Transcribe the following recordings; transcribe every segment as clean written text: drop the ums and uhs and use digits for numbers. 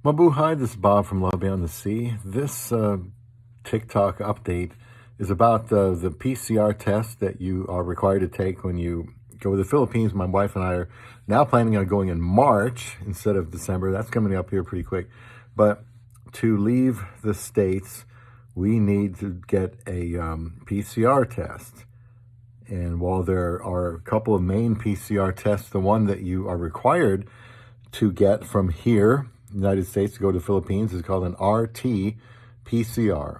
Mabuhay, this is Bob from Love Beyond the Sea. This TikTok update is about the PCR test that you are required to take when you go to the Philippines. My wife and I are now planning on going in March instead of December. That's coming up here pretty quick. But to leave the States, we need to get a PCR test. And while there are a couple of main PCR tests, the one that you are required to get from here, United States, to go to the Philippines, is called an rt-pcr,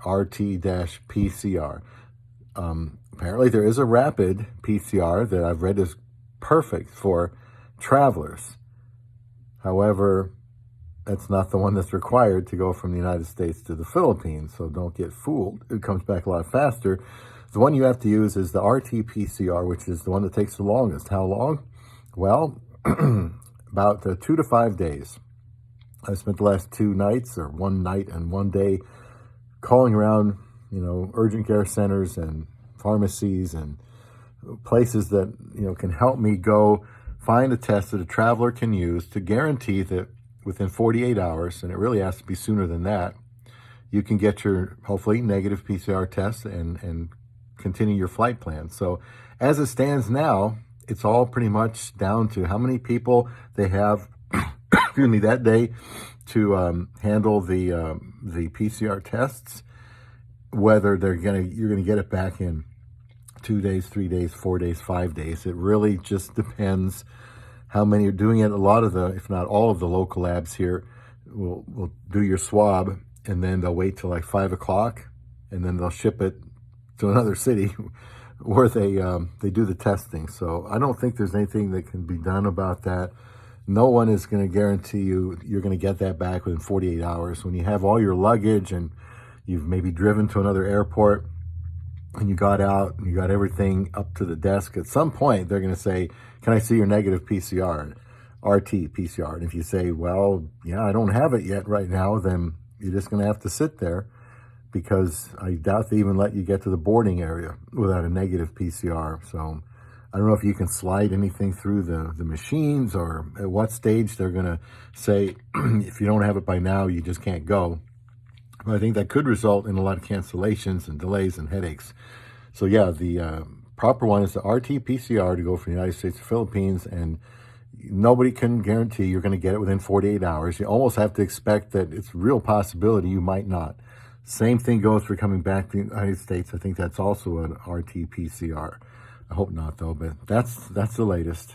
rt-pcr. Apparently there is a rapid PCR that I've read is perfect for travelers. However, that's not the one that's required to go from the United States to the Philippines, so don't get fooled. It comes back a lot faster. The one you have to use is the rt-pcr, which is the one that takes the longest. How long? Well, about 2 to 5 days. I spent the last 2 nights, or 1 night and 1 day, calling around, urgent care centers and pharmacies and places that, can help me go find a test that a traveler can use to guarantee that within 48 hours, and it really has to be sooner than that, you can get your, hopefully, negative PCR test and continue your flight plan. So as it stands now, it's all pretty much down to how many people they have excuse me, that day to handle the PCR tests, whether you're gonna get it back in 2 days, 3 days, 4 days, 5 days. It really just depends how many are doing it. A lot of the, if not all of the local labs here will do your swab, and then they'll wait till like 5 o'clock, and then they'll ship it to another city where they do the testing. So I don't think there's anything that can be done about that. No one is going to guarantee you're going to get that back within 48 hours. When you have all your luggage and you've maybe driven to another airport and you got out and you got everything up to the desk, at some point they're going to say, can I see your negative PCR, rt-pcr? And if you say, well, yeah, I don't have it yet right now, then you're just going to have to sit there, because I doubt they even let you get to the boarding area without a negative PCR. So I don't know if you can slide anything through the machines, or at what stage they're going to say, if you don't have it by now, you just can't go. But I think that could result in a lot of cancellations and delays and headaches. So yeah, the proper one is the rt-pcr to go from the United States to Philippines, and nobody can guarantee you're going to get it within 48 hours. You almost have to expect that it's a real possibility you might not. Same thing goes for coming back to the United States. I think that's also an rt-pcr. I hope not, though, but that's the latest.